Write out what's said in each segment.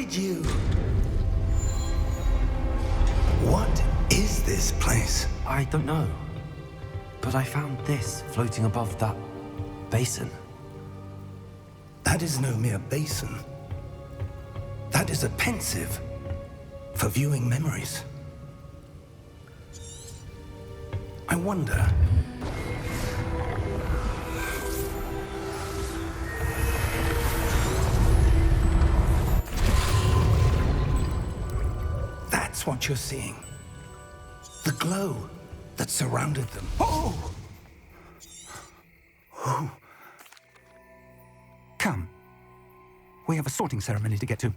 did you? What is this place? I don't know. But I found this floating above that basin. That is no mere basin. That is a pensive for viewing memories. I wonder... That's what you're seeing. The glow that surrounded them. Oh! Oh. Come. We have a sorting ceremony to get to.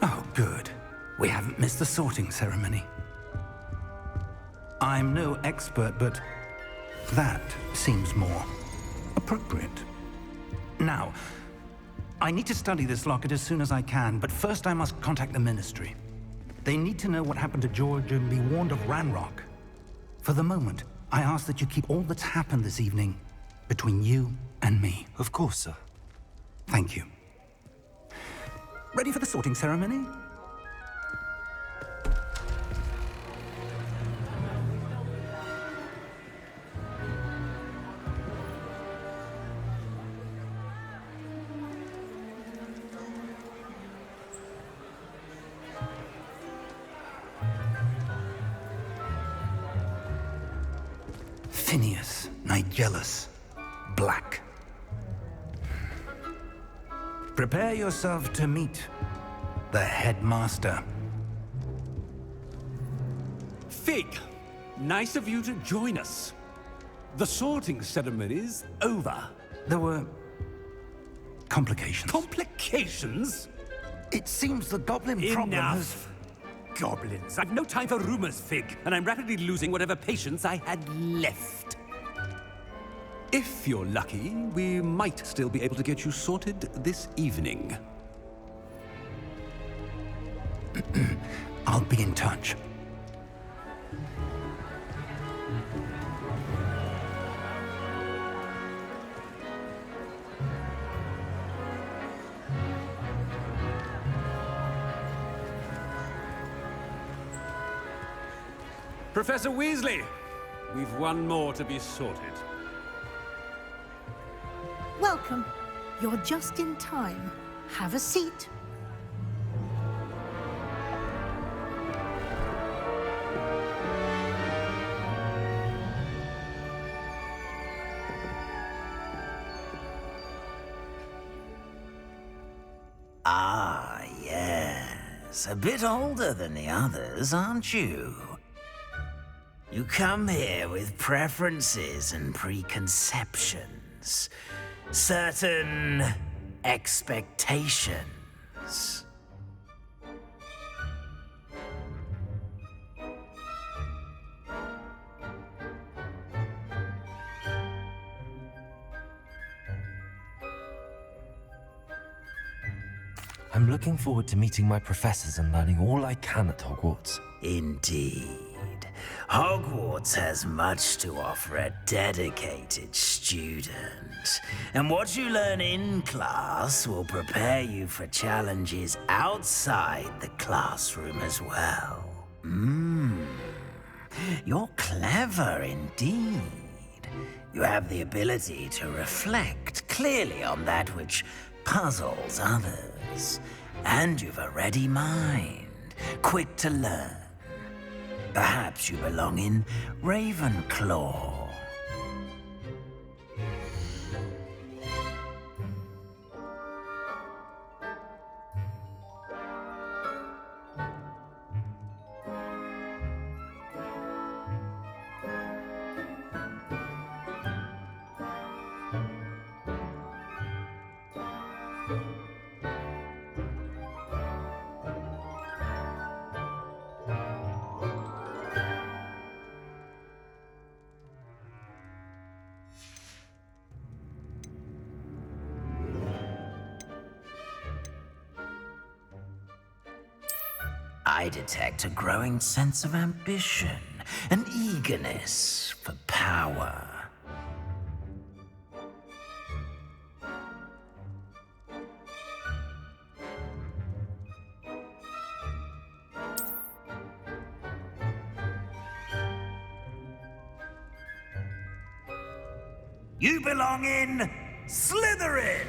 Oh, good. We haven't missed the sorting ceremony. I'm no expert, but that seems more appropriate. Now, I need to study this locket as soon as I can, but first I must contact the Ministry. They need to know what happened to George and be warned of Ranrock. For the moment, I ask that you keep all that's happened this evening between you and me. Of course, sir. Thank you. Ready for the sorting ceremony? Phineas, Nigellus, Black. Prepare yourself to meet the headmaster. Fig, nice of you to join us. The sorting ceremony's over. There were complications. Complications? It seems the goblin problem has... Enough! Goblins. I've no time for rumors, Fig, and I'm rapidly losing whatever patience I had left. If you're lucky, we might still be able to get you sorted this evening. I'll be in touch. Professor Weasley, we've one more to be sorted. Welcome. You're just in time. Have a seat. Ah, yes. A bit older than the others, aren't you? You come here with preferences and preconceptions. Certain expectations. I'm looking forward to meeting my professors and learning all I can at Hogwarts. Indeed. Hogwarts has much to offer a dedicated student. And what you learn in class will prepare you for challenges outside the classroom as well. You're clever indeed. You have the ability to reflect clearly on that which puzzles others. And you've a ready mind, quick to learn. Perhaps you belong in Ravenclaw. I detect a growing sense of ambition, an eagerness for power. You belong in Slytherin!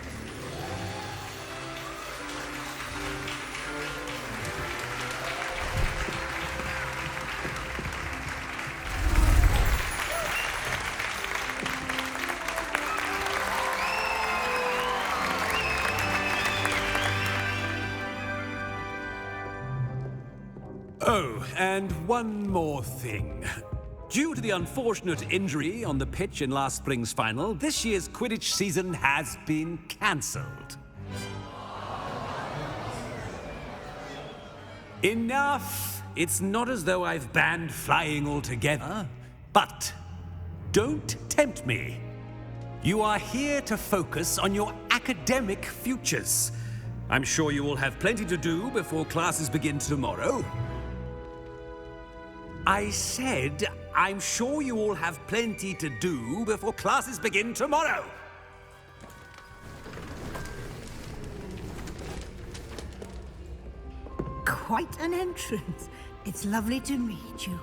Oh, and one more thing. Due to the unfortunate injury on the pitch in last spring's final, this year's Quidditch season has been cancelled. Enough! It's not as though I've banned flying altogether, but don't tempt me. You are here to focus on your academic futures. I'm sure you will have plenty to do before classes begin tomorrow. I said, I'm sure you all have plenty to do before classes begin tomorrow. Quite an entrance. It's lovely to meet you.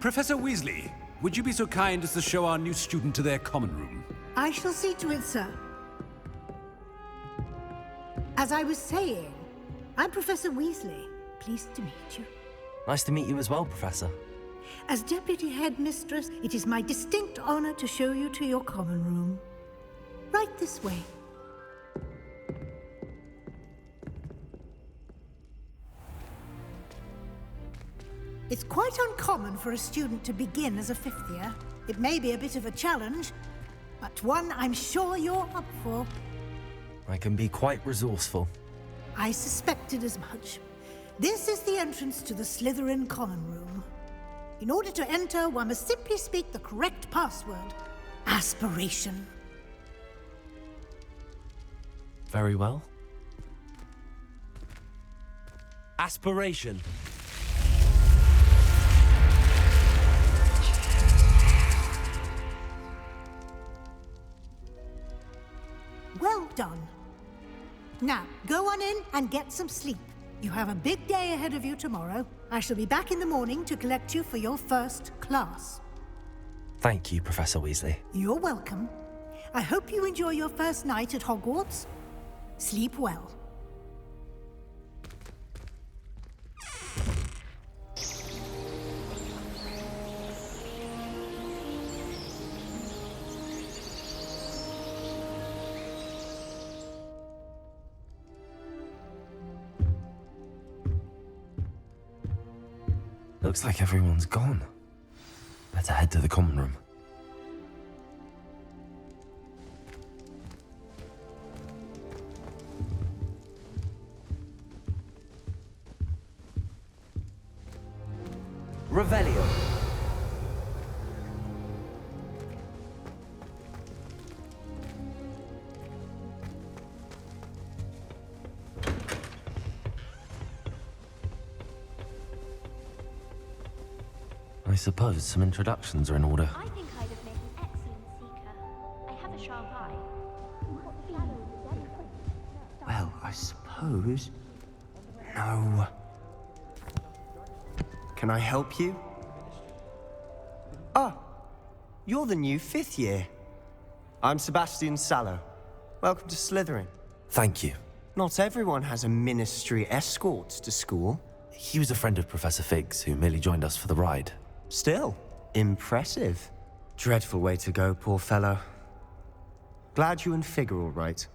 Professor Weasley, would you be so kind as to show our new student to their common room? I shall see to it, sir. As I was saying, I'm Professor Weasley. Pleased to meet you. Nice to meet you as well, Professor. As Deputy Headmistress, it is my distinct honor to show you to your common room. Right this way. It's quite uncommon for a student to begin as a fifth year. It may be a bit of a challenge, but one I'm sure you're up for. I can be quite resourceful. I suspected as much. This is the entrance to the Slytherin common room. In order to enter, one must simply speak the correct password. Aspiration. Very well. Aspiration. Well done. Now, go on in and get some sleep. You have a big day ahead of you tomorrow. I shall be back in the morning to collect you for your first class. Thank you, Professor Weasley. You're welcome. I hope you enjoy your first night at Hogwarts. Sleep well. Looks like everyone's gone. Better head to the common room. Revelio. I suppose some introductions are in order. I think I'd have made an excellent seeker. I have a sharp eye. Well, I suppose... No. Can I help you? Ah, you're the new 5th year. I'm Sebastian Sallow. Welcome to Slytherin. Thank you. Not everyone has a ministry escort to school. He was a friend of Professor Fig's who merely joined us for the ride. Still, impressive. Dreadful way to go, poor fellow. Glad you and Fig are all right.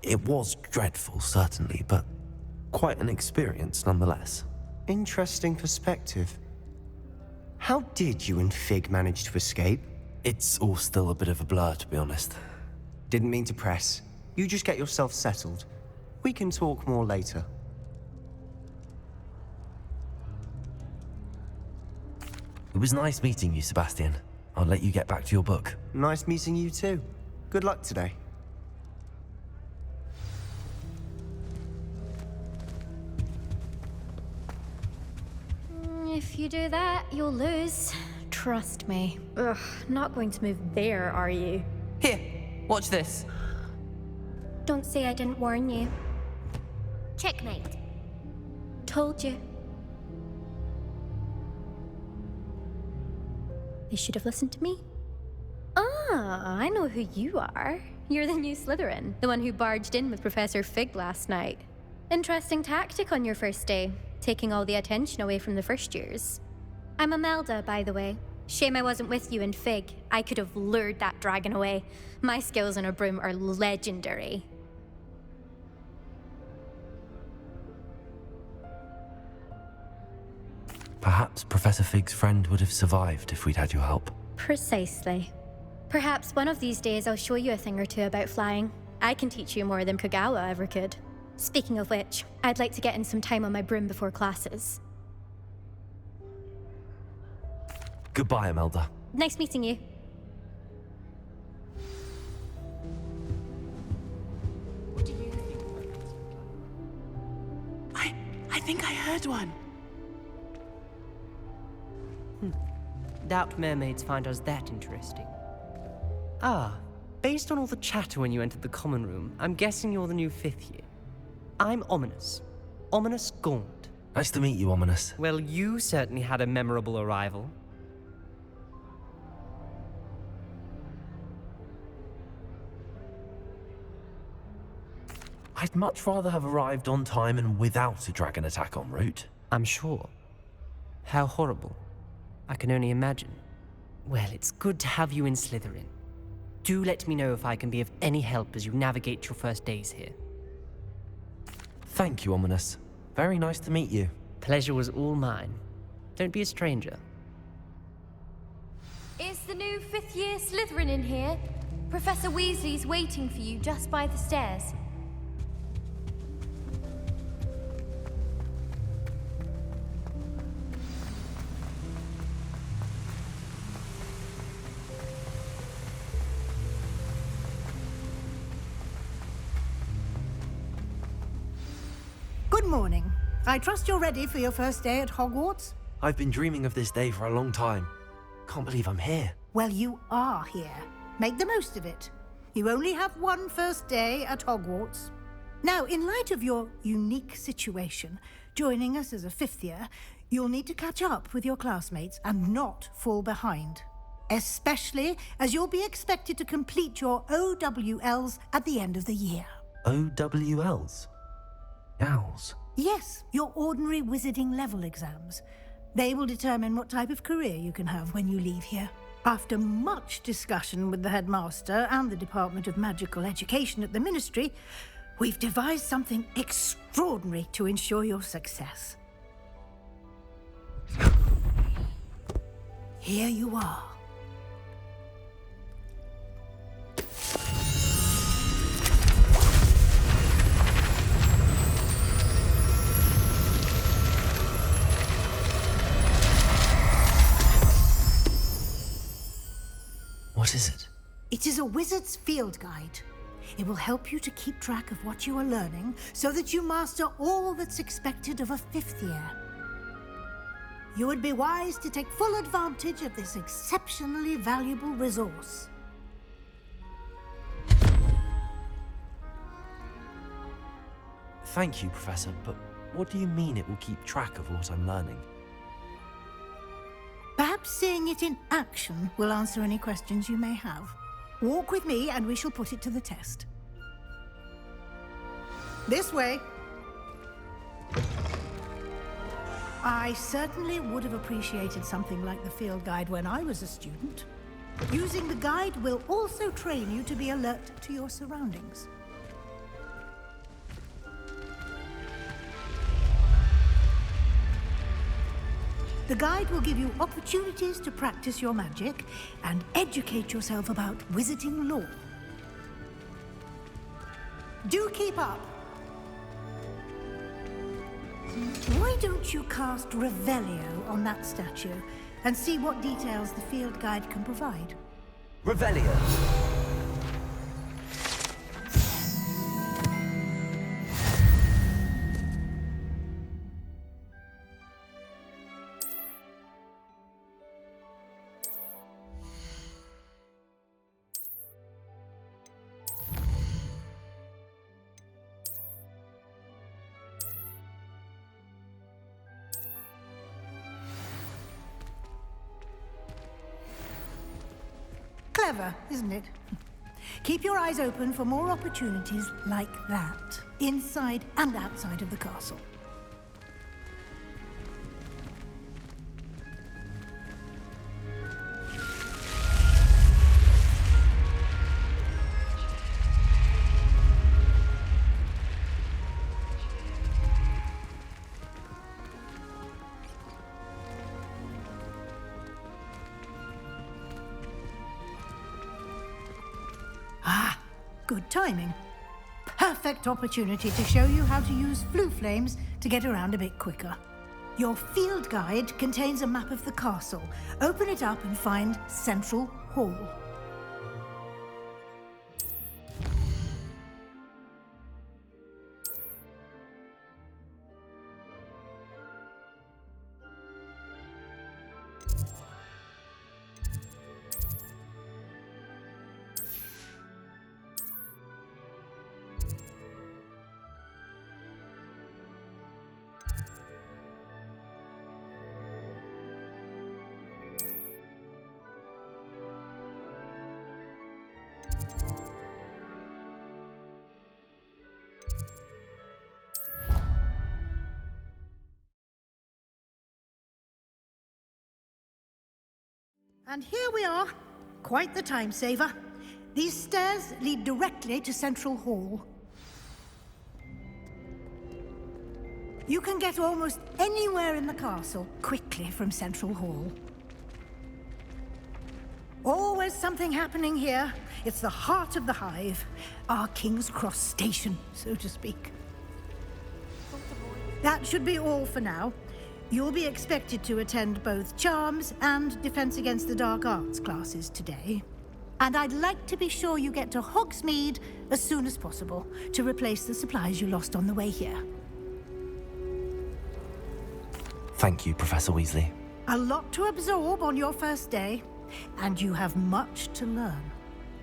It was dreadful, certainly, but quite an experience nonetheless. Interesting perspective. How did you and Fig manage to escape? It's all still a bit of a blur, to be honest. Didn't mean to press. You just get yourself settled. We can talk more later. It was nice meeting you, Sebastian. I'll let you get back to your book. Nice meeting you too. Good luck today. If you do that, you'll lose. Trust me. Ugh, not going to move there, are you? Here, watch this. Don't say I didn't warn you. Checkmate. Told you. They should have listened to me. Ah, I know who you are. You're the new Slytherin, the one who barged in with Professor Fig last night. Interesting tactic on your first day, taking all the attention away from the first years. I'm Imelda, by the way. Shame I wasn't with you and Fig. I could have lured that dragon away. My skills on a broom are legendary. Perhaps Professor Fig's friend would have survived if we'd had your help. Precisely. Perhaps one of these days I'll show you a thing or two about flying. I can teach you more than Kagawa ever could. Speaking of which, I'd like to get in some time on my broom before classes. Goodbye, Imelda. Nice meeting you. What do you think? I think I heard one. Doubt mermaids find us that interesting. Ah, based on all the chatter when you entered the common room, I'm guessing you're the new 5th year. I'm Ominous. Ominous Gaunt. Nice to meet you, Ominous. Well, you certainly had a memorable arrival. I'd much rather have arrived on time and without a dragon attack en route. I'm sure. How horrible. I can only imagine. Well, it's good to have you in Slytherin. Do let me know if I can be of any help as you navigate your first days here. Thank you, Ominous. Very nice to meet you. Pleasure was all mine. Don't be a stranger. Is the new 5th year Slytherin in here? Professor Weasley's waiting for you just by the stairs. Good morning. I trust you're ready for your first day at Hogwarts? I've been dreaming of this day for a long time. Can't believe I'm here. Well, you are here. Make the most of it. You only have one first day at Hogwarts. Now, in light of your unique situation, joining us as a 5th year, you'll need to catch up with your classmates and not fall behind. Especially as you'll be expected to complete your OWLs at the end of the year. OWLs? Owls? Yes, your ordinary wizarding level exams. They will determine what type of career you can have when you leave here. After much discussion with the headmaster and the Department of Magical Education at the Ministry, we've devised something extraordinary to ensure your success. Here you are. What is it? It is a wizard's field guide. It will help you to keep track of what you are learning so that you master all that's expected of a 5th year. You would be wise to take full advantage of this exceptionally valuable resource. Thank you, Professor, but what do you mean it will keep track of what I'm learning? Perhaps seeing it in action will answer any questions you may have. Walk with me and we shall put it to the test. This way. I certainly would have appreciated something like the field guide when I was a student. Using the guide will also train you to be alert to your surroundings. The guide will give you opportunities to practice your magic and educate yourself about wizarding lore. Do keep up! Why don't you cast Revelio on that statue and see what details the field guide can provide? Revelio! Clever, isn't it? Keep your eyes open for more opportunities like that, inside and outside of the castle. Good timing. Perfect opportunity to show you how to use flue flames to get around a bit quicker. Your field guide contains a map of the castle. Open it up and find Central Hall. And here we are. Quite the time saver. These stairs lead directly to Central Hall. You can get almost anywhere in the castle quickly from Central Hall. Always something happening here. It's the heart of the hive. Our King's Cross station, so to speak. That should be all for now. You'll be expected to attend both Charms and Defense Against the Dark Arts classes today. And I'd like to be sure you get to Hogsmeade as soon as possible to replace the supplies you lost on the way here. Thank you, Professor Weasley. A lot to absorb on your first day, and you have much to learn.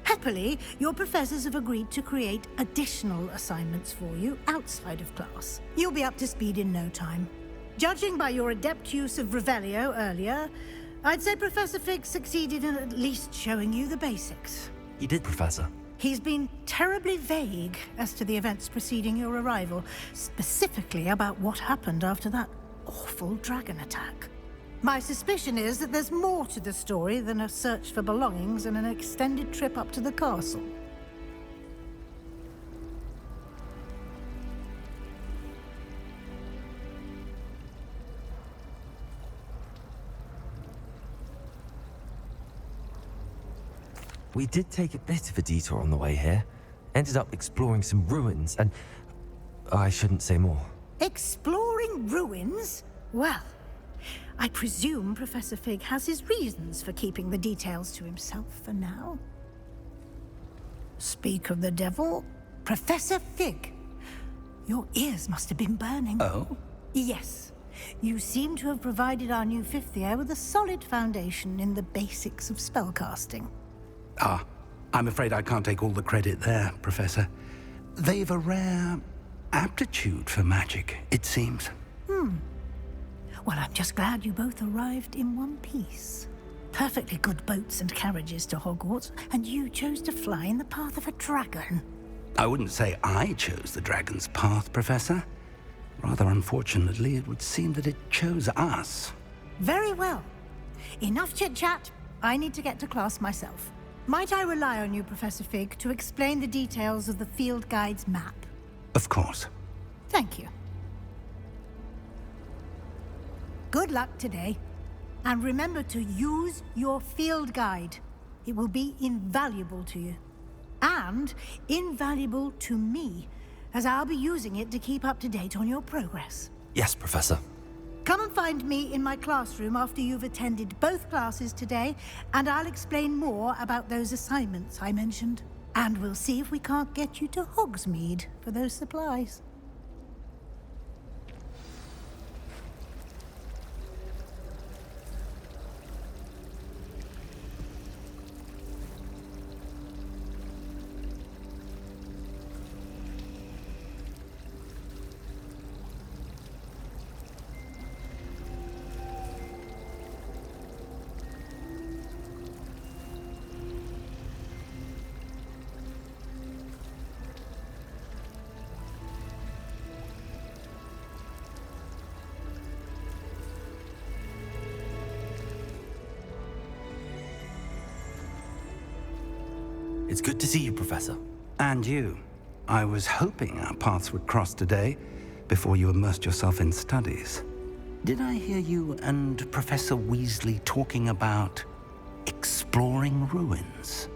Happily, your professors have agreed to create additional assignments for you outside of class. You'll be up to speed in no time. Judging by your adept use of Revelio earlier, I'd say Professor Fig succeeded in at least showing you the basics. You did, Professor. He's been terribly vague as to the events preceding your arrival, specifically about what happened after that awful dragon attack. My suspicion is that there's more to the story than a search for belongings and an extended trip up to the castle. We did take a bit of a detour on the way here. Ended up exploring some ruins and... I shouldn't say more. Exploring ruins? Well, I presume Professor Fig has his reasons for keeping the details to himself for now. Speak of the devil, Professor Fig. Your ears must have been burning. Oh? Yes. You seem to have provided our new fifth year with a solid foundation in the basics of spellcasting. Ah, I'm afraid I can't take all the credit there, Professor. They've a rare aptitude for magic, it seems. Well, I'm just glad you both arrived in one piece. Perfectly good boats and carriages to Hogwarts, and you chose to fly in the path of a dragon. I wouldn't say I chose the dragon's path, Professor. Rather unfortunately, it would seem that it chose us. Very well. Enough chit-chat. I need to get to class myself. Might I rely on you, Professor Fig, to explain the details of the field guide's map? Of course. Thank you. Good luck today. And remember to use your field guide. It will be invaluable to you. And invaluable to me, as I'll be using it to keep up to date on your progress. Yes, Professor. Come and find me in my classroom after you've attended both classes today, and I'll explain more about those assignments I mentioned. And we'll see if we can't get you to Hogsmeade for those supplies. It's good to see you, Professor. And you. I was hoping our paths would cross today, before you immersed yourself in studies. Did I hear you and Professor Weasley talking about exploring ruins?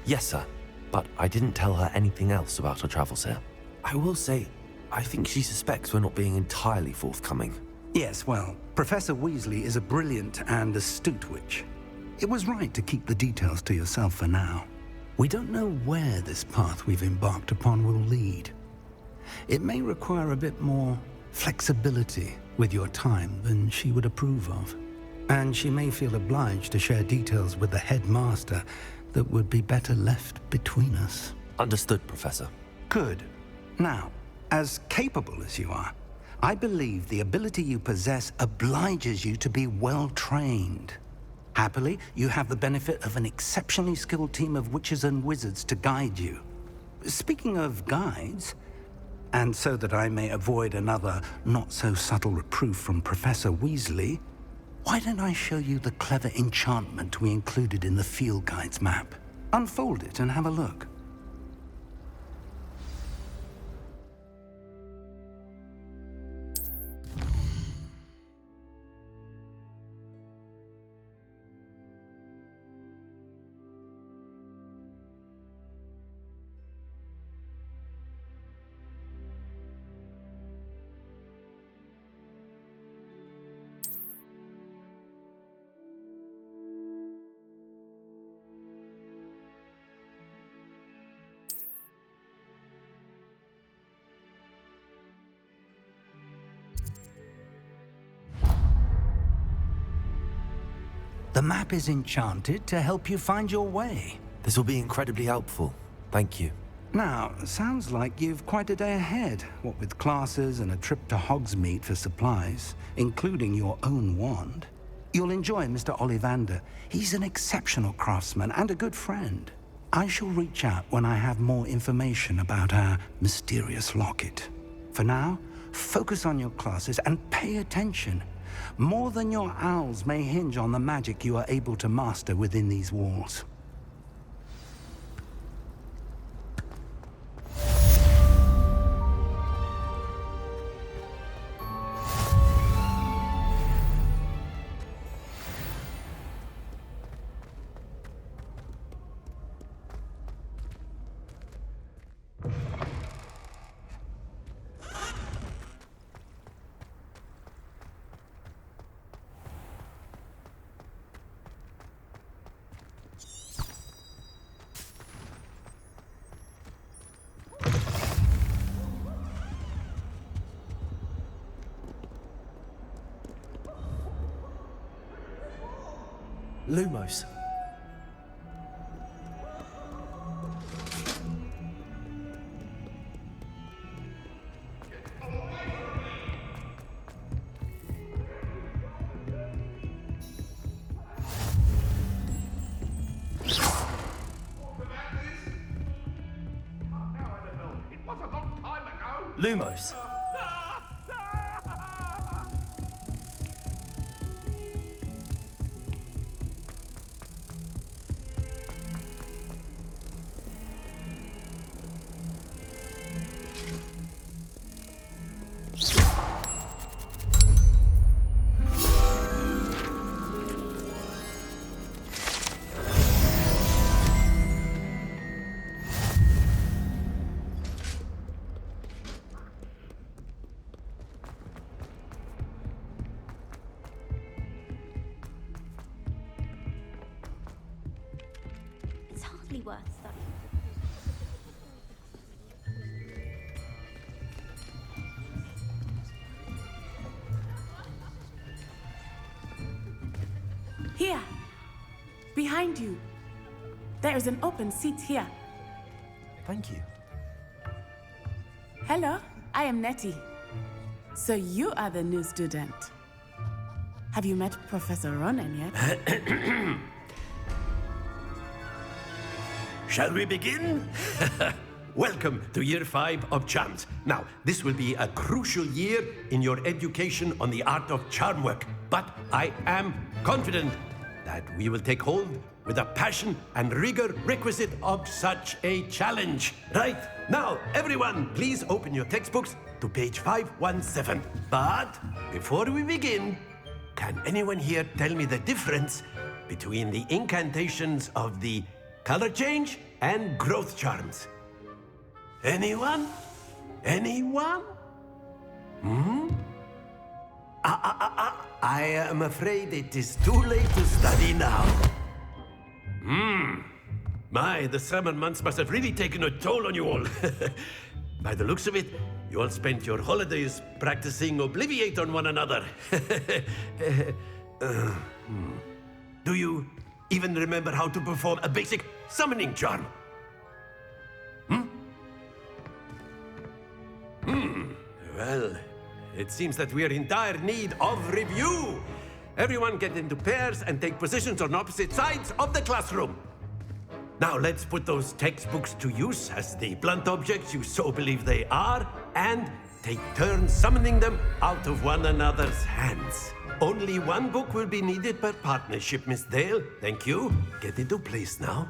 Yes, sir. But I didn't tell her anything else about our travels here. I will say, I think she suspects we're not being entirely forthcoming. Yes, well, Professor Weasley is a brilliant and astute witch. It was right to keep the details to yourself for now. We don't know where this path we've embarked upon will lead. It may require a bit more flexibility with your time than she would approve of. And she may feel obliged to share details with the headmaster that would be better left between us. Understood, Professor. Good. Now, as capable as you are, I believe the ability you possess obliges you to be well-trained. Happily, you have the benefit of an exceptionally skilled team of witches and wizards to guide you. Speaking of guides, and so that I may avoid another not-so-subtle reproof from Professor Weasley, why don't I show you the clever enchantment we included in the field guide's map? Unfold it and have a look. The map is enchanted to help you find your way. This will be incredibly helpful. Thank you. Now, sounds like you've quite a day ahead, what with classes and a trip to Hogsmeade for supplies, including your own wand. You'll enjoy Mr. Ollivander. He's an exceptional craftsman and a good friend. I shall reach out when I have more information about our mysterious locket. For now, focus on your classes and pay attention. More than your owls may hinge on the magic you are able to master within these walls. Lumos. Lumos. It's hardly worth studying. Here. Behind you. There is an open seat here. Thank you. Hello, I am Nettie. So you are the new student. Have you met Professor Ronan yet? Shall we begin? Welcome to Year 5 of Charms. Now, this will be a crucial year in your education on the art of charm work. But I am confident that we will take hold with the passion and rigor requisite of such a challenge. Right, now, everyone, please open your textbooks to page 517. But before we begin, can anyone here tell me the difference between the incantations of the color change and growth charms? Anyone? Anyone? I am afraid it is too late to study now. My, the summer months must have really taken a toll on you all. By the looks of it, you all spent your holidays practicing Obliviate on one another. Do you even remember how to perform a basic summoning charm? Well, it seems that we are in dire need of review. Everyone get into pairs and take positions on opposite sides of the classroom. Now let's put those textbooks to use as the blunt objects you so believe they are, and take turns summoning them out of one another's hands. Only one book will be needed per partnership, Miss Dale. Thank you. Get into place now.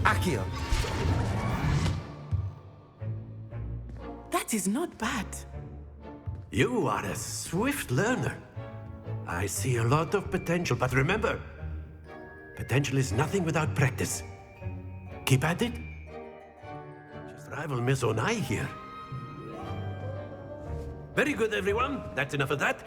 Accio. That is not bad. You are a swift learner. I see a lot of potential, but remember, potential is nothing without practice. Keep at it. Just rival Miss Onai here. Very good, everyone. That's enough of that.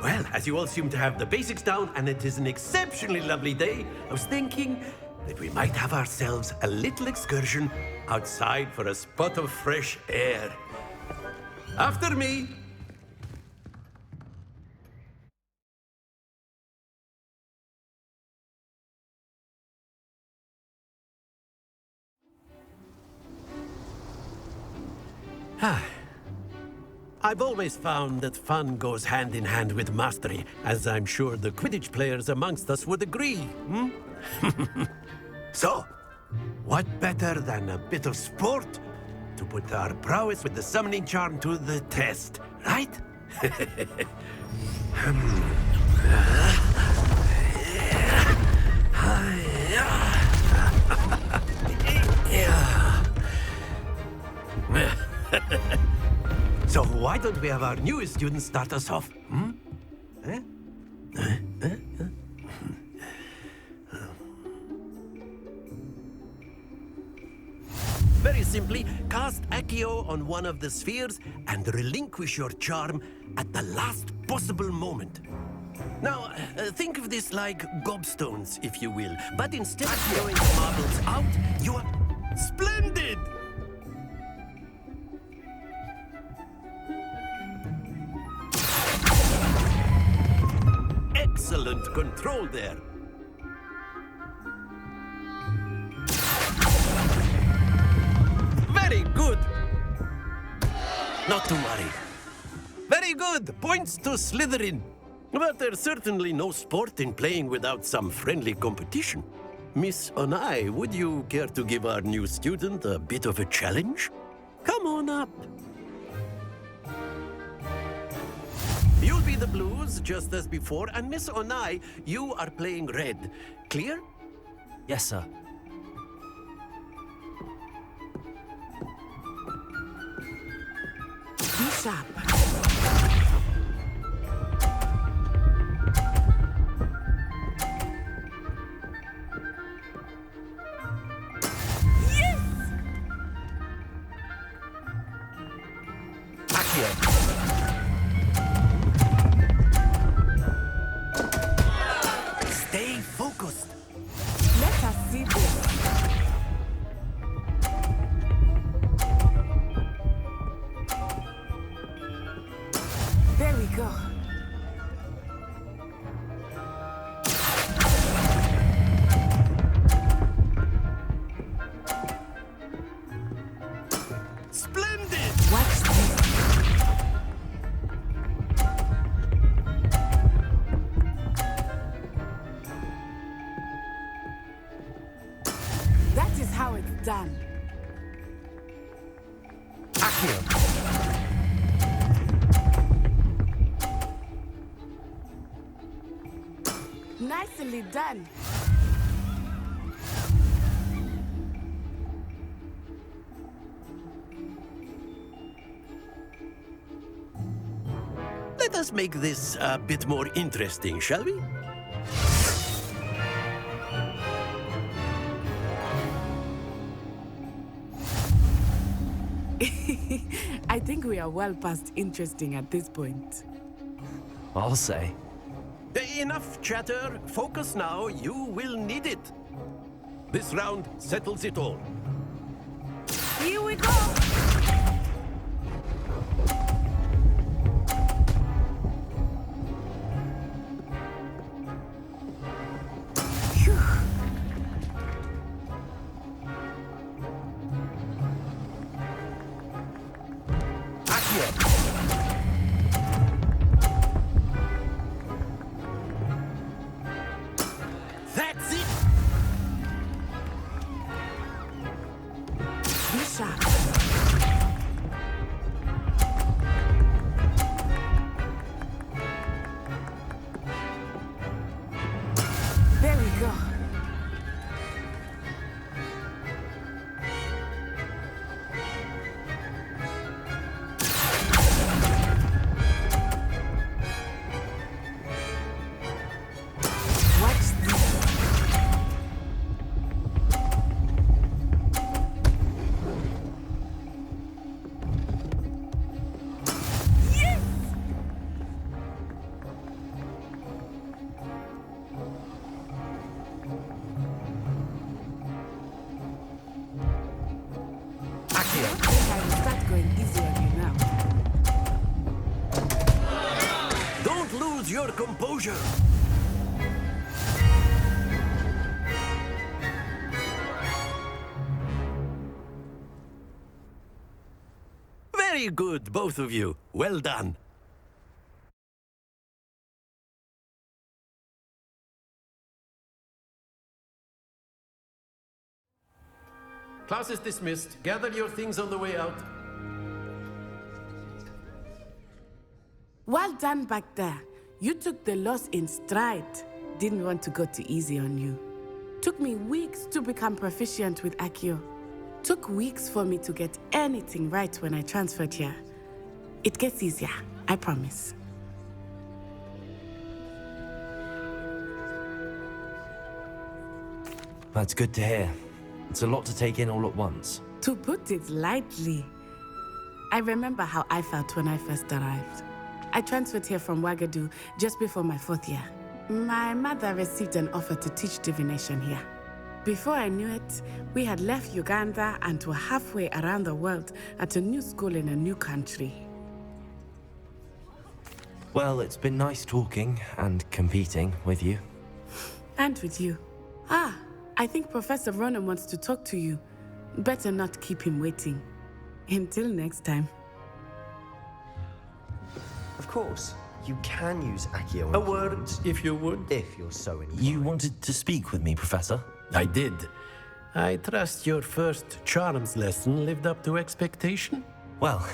Well, as you all seem to have the basics down, and it is an exceptionally lovely day, I was thinking that we might have ourselves a little excursion outside for a spot of fresh air. After me. I've always found that fun goes hand in hand with mastery, as I'm sure the Quidditch players amongst us would agree. So, what better than a bit of sport to put our prowess with the summoning charm to the test, right? So why don't we have our newest student start us off? Very simply, cast Accio on one of the spheres and relinquish your charm at the last possible moment. Now, think of this like gobstones, if you will. But instead of throwing the marbles out, you are splendid! Excellent control there. Very good. Not to worry. Very good. Points to Slytherin. But there's certainly no sport in playing without some friendly competition. Miss Onai, would you care to give our new student a bit of a challenge? Come on up. You'll be the blues, just as before, and Miss Onai, you are playing red. Clear? Yes, sir. Be sharp. Stay focused. Let us see this. There we go. Splendid! Watch this. That is how it's done. Nicely done. Let us make this a bit more interesting, shall we? I think we are well past interesting at this point. I'll say. Enough chatter. Focus now. You will need it. This round settles it all. Here we go. Phew. That's it. Be sharp. There we go. Watch this. I think I will start going easy on you now. Don't lose your composure. Very good, both of you. Well done. Class is dismissed. Gather your things on the way out. Well done back there. You took the loss in stride. Didn't want to go too easy on you. Took me weeks to become proficient with Accio. Took weeks for me to get anything right when I transferred here. It gets easier, I promise. That's good to hear. It's a lot to take in all at once. To put it lightly, I remember how I felt when I first arrived. I transferred here from Wagadu just before my 4th year. My mother received an offer to teach divination here. Before I knew it, we had left Uganda and were halfway around the world at a new school in a new country. Well, it's been nice talking and competing with you. And with you. Ah, I think Professor Ronan wants to talk to you. Better not keep him waiting. Until next time. course. You can use Accio. A word, if you would. If you're so inclined. You wanted to speak with me, Professor? I did. I trust your first charms lesson lived up to expectation? Well,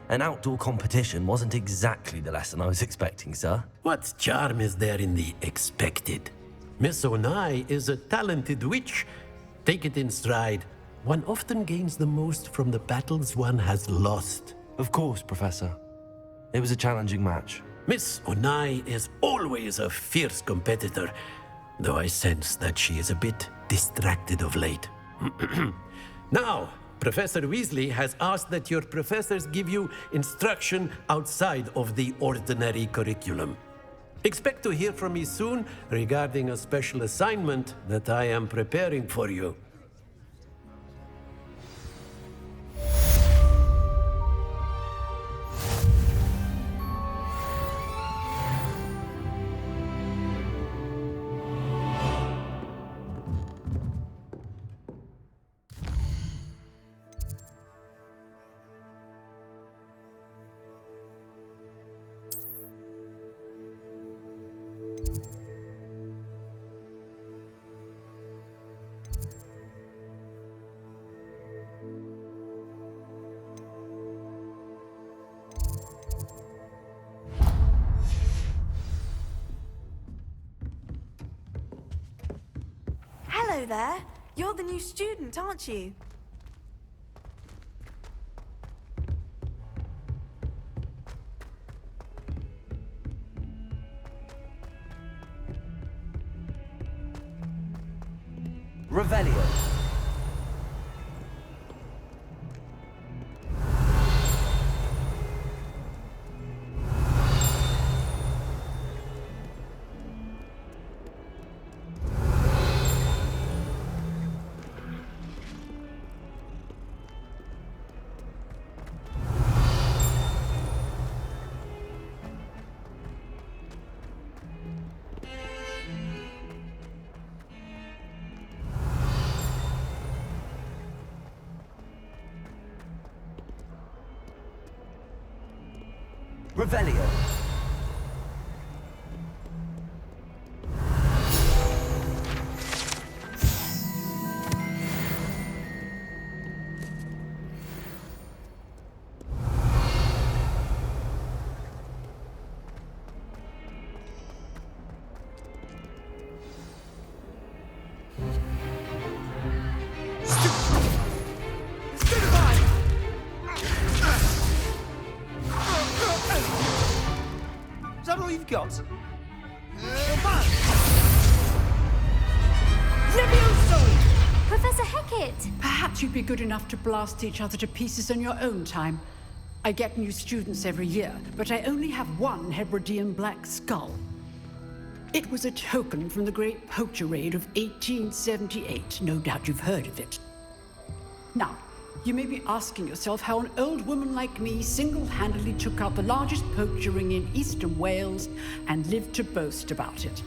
an outdoor competition wasn't exactly the lesson I was expecting, sir. What charm is there in the expected? Miss Onai is a talented witch. Take it in stride. One often gains the most from the battles one has lost. Of course, Professor. It was a challenging match. Miss Onai is always a fierce competitor, though I sense that she is a bit distracted of late. Now, Professor Weasley has asked that your professors give you instruction outside of the ordinary curriculum. Expect to hear from me soon regarding a special assignment that I am preparing for you. Hello there. You're the new student, aren't you? Revelio. Revelio. Is that all you've got? Professor Hecat! Perhaps you'd be good enough to blast each other to pieces in your own time. I get new students every year, but I only have one Hebridean black skull. It was a token from the Great Poacher Raid of 1878. No doubt you've heard of it. Now, you may be asking yourself how an old woman like me single-handedly took out the largest poacher ring in eastern Wales and lived to boast about it.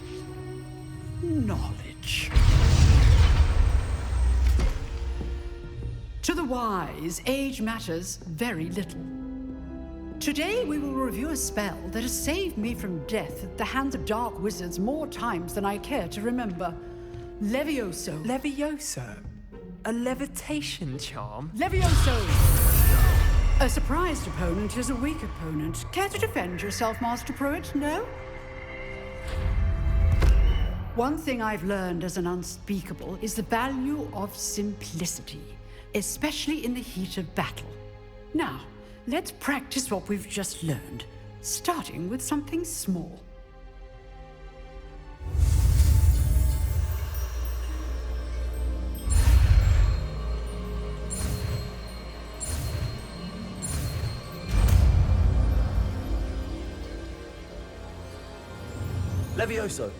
Knowledge. To the wise, age matters very little. Today we will review a spell that has saved me from death at the hands of dark wizards more times than I care to remember. Levioso. Levioso? A levitation charm? Levioso! A surprised opponent is a weak opponent. Care to defend yourself, Master Pruitt? No? One thing I've learned as an unspeakable is the value of simplicity, especially in the heat of battle. Now, let's practice what we've just learned, starting with something small. Levioso.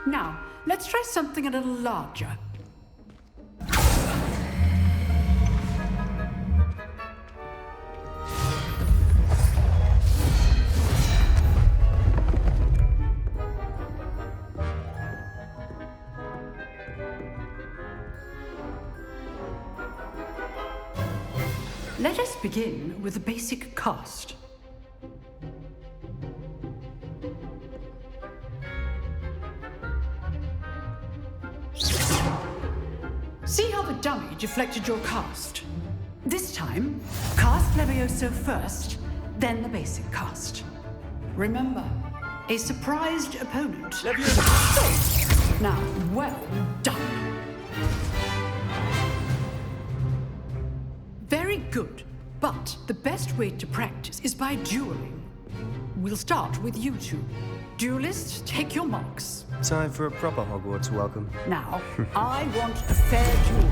Now, let's try something a little larger. Let us begin with the basic cast. See how the dummy deflected your cast? This time, cast Levioso first, then the basic cast. Remember, a surprised opponent. Levioso! Now, well done. Very good, but the best way to practice is by dueling. We'll start with you two. Duelists, take your marks. Time for a proper Hogwarts welcome. Now, I want a fair duel,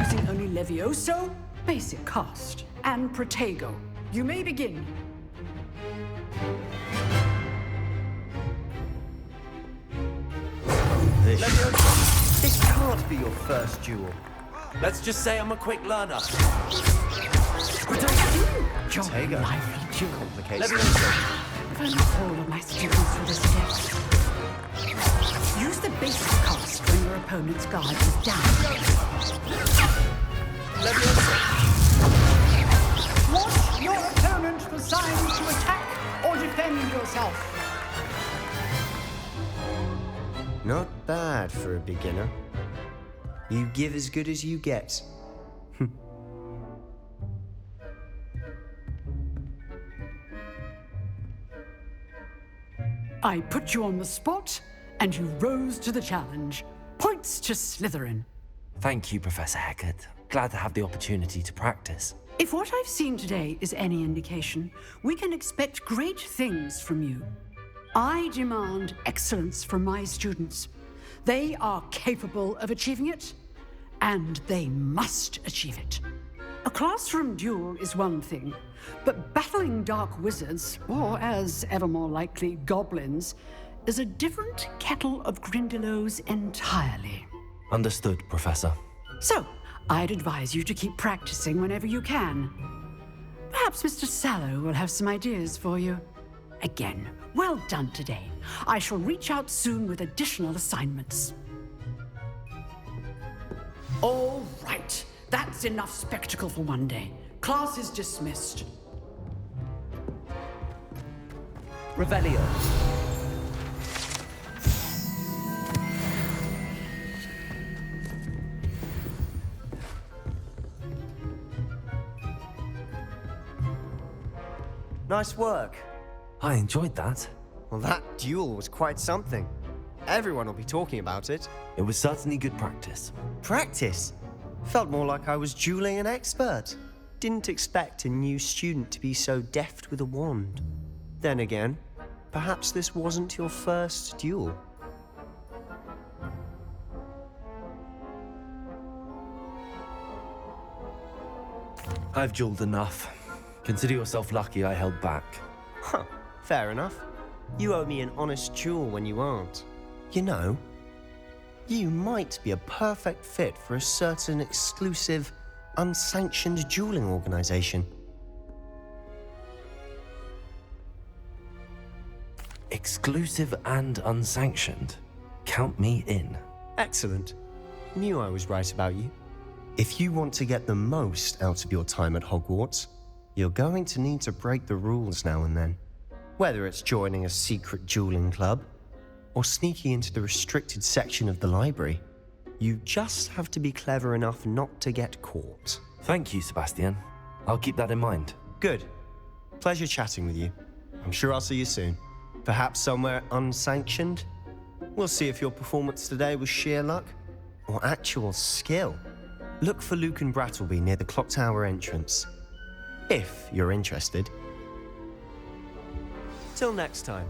using only Levioso, basic cast, and Protego. You may begin. This can't be your first duel. Let's just say I'm a quick learner. Your lively duel. Complicated. If only all of my students were this adept. Use the basic cast when your opponent's guard is down. Watch your opponent for signs to attack or defend yourself. Not bad for a beginner. You give as good as you get. I put you on the spot, and you rose to the challenge. Points to Slytherin. Thank you, Professor Hecat. Glad to have the opportunity to practice. If what I've seen today is any indication, we can expect great things from you. I demand excellence from my students. They are capable of achieving it, and they must achieve it. A classroom duel is one thing, but battling dark wizards, or as ever more likely, goblins, is a different kettle of Grindylows entirely. Understood, Professor. So, I'd advise you to keep practicing whenever you can. Perhaps Mr. Sallow will have some ideas for you. Again, well done today. I shall reach out soon with additional assignments. All right. That's enough spectacle for one day. Class is dismissed. Revelio. Nice work. I enjoyed that. Well, that duel was quite something. Everyone will be talking about it. It was certainly good practice. Practice? Felt more like I was dueling an expert. Didn't expect a new student to be so deft with a wand. Then again, perhaps this wasn't your first duel. I've dueled enough. Consider yourself lucky I held back. Huh, fair enough. You owe me an honest duel when you aren't. You know, you might be a perfect fit for a certain exclusive, unsanctioned dueling organization. Exclusive and unsanctioned. Count me in. Excellent. Knew I was right about you. If you want to get the most out of your time at Hogwarts, you're going to need to break the rules now and then. Whether it's joining a secret dueling club, or sneaking into the restricted section of the library, you just have to be clever enough not to get caught. Thank you, Sebastian. I'll keep that in mind. Good. Pleasure chatting with you. I'm sure I'll see you soon. Perhaps somewhere unsanctioned? We'll see if your performance today was sheer luck or actual skill. Look for Luke and Brattleby near the clock tower entrance. If you're interested. Till next time.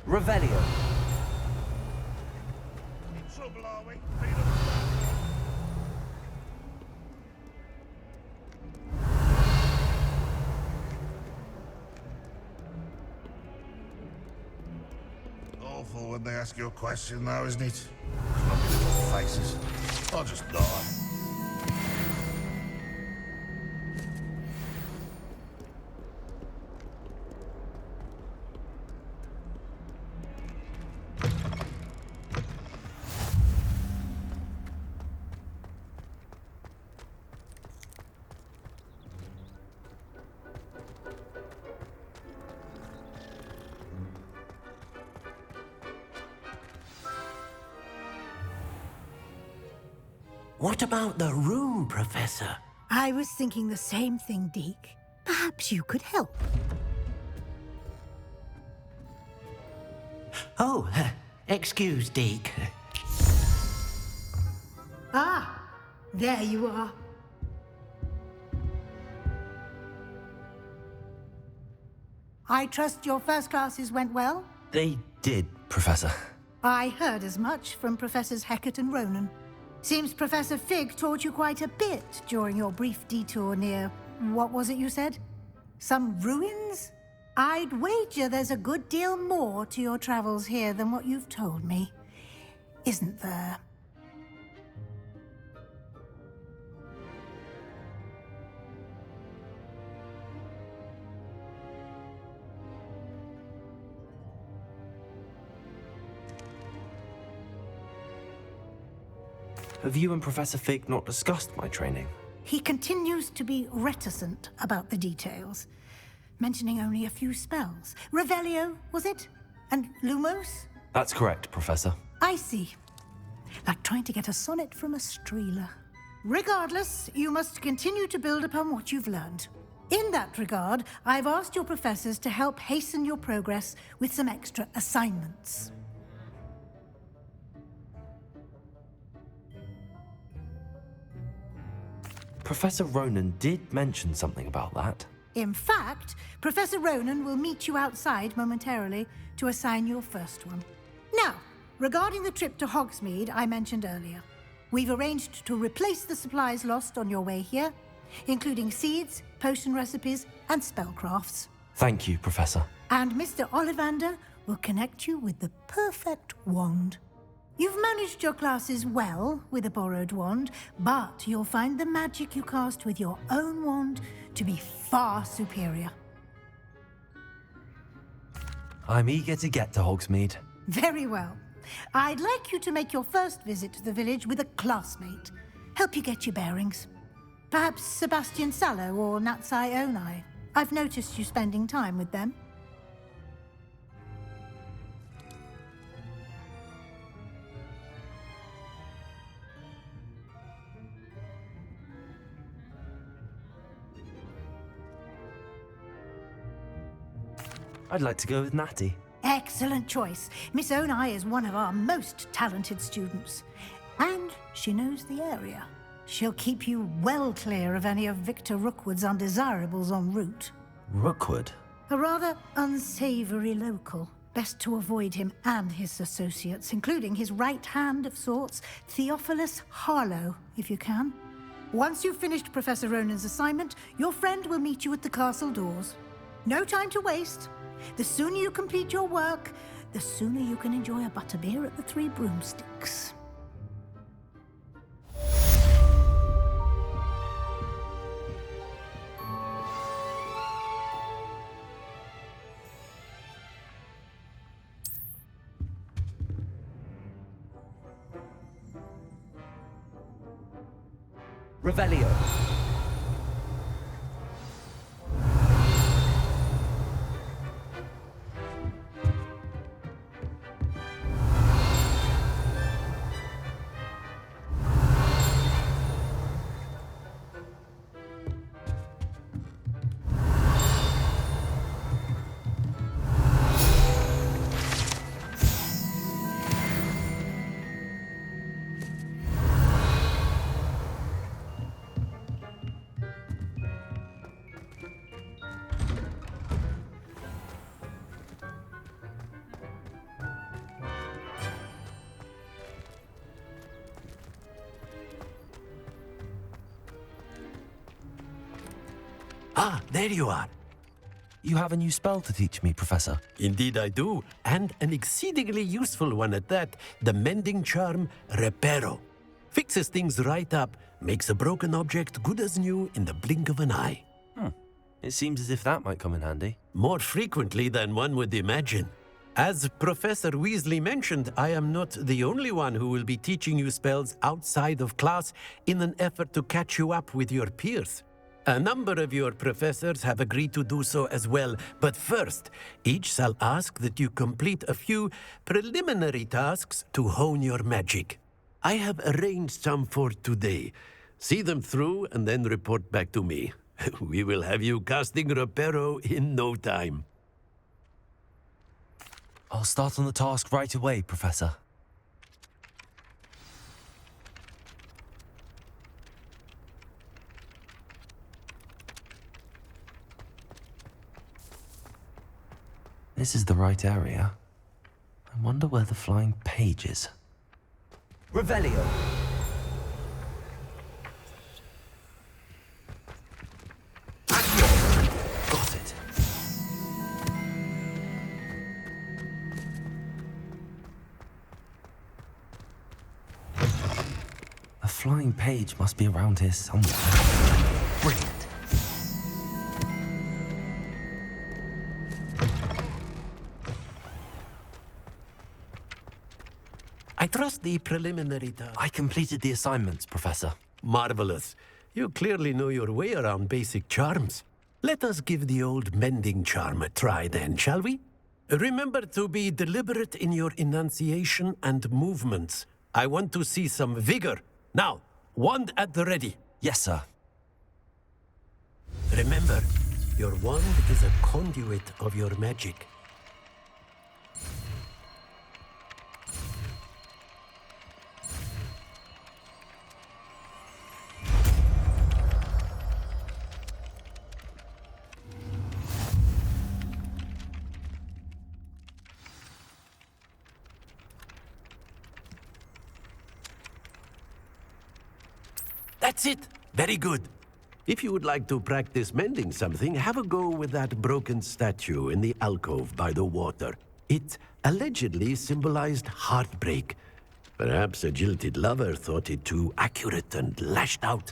Revelio. Trouble, are we? Awful when they ask you a question, though, isn't it? Clumpy little faces. I'll just die. What about the room, Professor? I was thinking the same thing, Deke. Perhaps you could help. Oh, excuse, Deke. Ah, there you are. I trust your first classes went well? They did, Professor. I heard as much from Professors Hecat and Ronan. Seems Professor Fig taught you quite a bit during your brief detour near... what was it you said? Some ruins? I'd wager there's a good deal more to your travels here than what you've told me. Isn't there? Have you and Professor Fig not discussed my training? He continues to be reticent about the details, mentioning only a few spells. Revelio, was it? And Lumos? That's correct, Professor. I see. Like trying to get a sonnet from a streeler. Regardless, you must continue to build upon what you've learned. In that regard, I've asked your professors to help hasten your progress with some extra assignments. Professor Ronan did mention something about that. In fact, Professor Ronan will meet you outside momentarily to assign your first one. Now, regarding the trip to Hogsmeade I mentioned earlier, we've arranged to replace the supplies lost on your way here, including seeds, potion recipes, and spellcrafts. Thank you, Professor. And Mr. Ollivander will connect you with the perfect wand. You've managed your classes well with a borrowed wand, but you'll find the magic you cast with your own wand to be far superior. I'm eager to get to Hogsmeade. Very well. I'd like you to make your first visit to the village with a classmate. Help you get your bearings. Perhaps Sebastian Sallow or Natsai Onai. I've noticed you spending time with them. I'd like to go with Natty. Excellent choice. Miss Onai is one of our most talented students. And she knows the area. She'll keep you well clear of any of Victor Rookwood's undesirables en route. Rookwood? A rather unsavory local. Best to avoid him and his associates, including his right hand of sorts, Theophilus Harlow, if you can. Once you've finished Professor Ronan's assignment, your friend will meet you at the castle doors. No time to waste. The sooner you complete your work, the sooner you can enjoy a butterbeer at the Three Broomsticks. Revelio. Ah, there you are. You have a new spell to teach me, Professor. Indeed I do, and an exceedingly useful one at that. The mending charm, Reparo. Fixes things right up, makes a broken object good as new in the blink of an eye. It seems as if that might come in handy. More frequently than one would imagine. As Professor Weasley mentioned, I am not the only one who will be teaching you spells outside of class in an effort to catch you up with your peers. A number of your professors have agreed to do so as well, but first, each shall ask that you complete a few preliminary tasks to hone your magic. I have arranged some for today. See them through and then report back to me. We will have you casting Reparo in no time. I'll start on the task right away, Professor. This is the right area. I wonder where the flying page is. Revelio. Got it. A flying page must be around here somewhere. Brilliant. I trust the preliminary task. I completed the assignments, Professor. Marvelous. You clearly know your way around basic charms. Let us give the old mending charm a try then, shall we? Remember to be deliberate in your enunciation and movements. I want to see some vigor. Now, wand at the ready. Yes, sir. Remember, your wand is a conduit of your magic. That's it! Very good. If you would like to practice mending something, have a go with that broken statue in the alcove by the water. It allegedly symbolized heartbreak. Perhaps a jilted lover thought it too accurate and lashed out.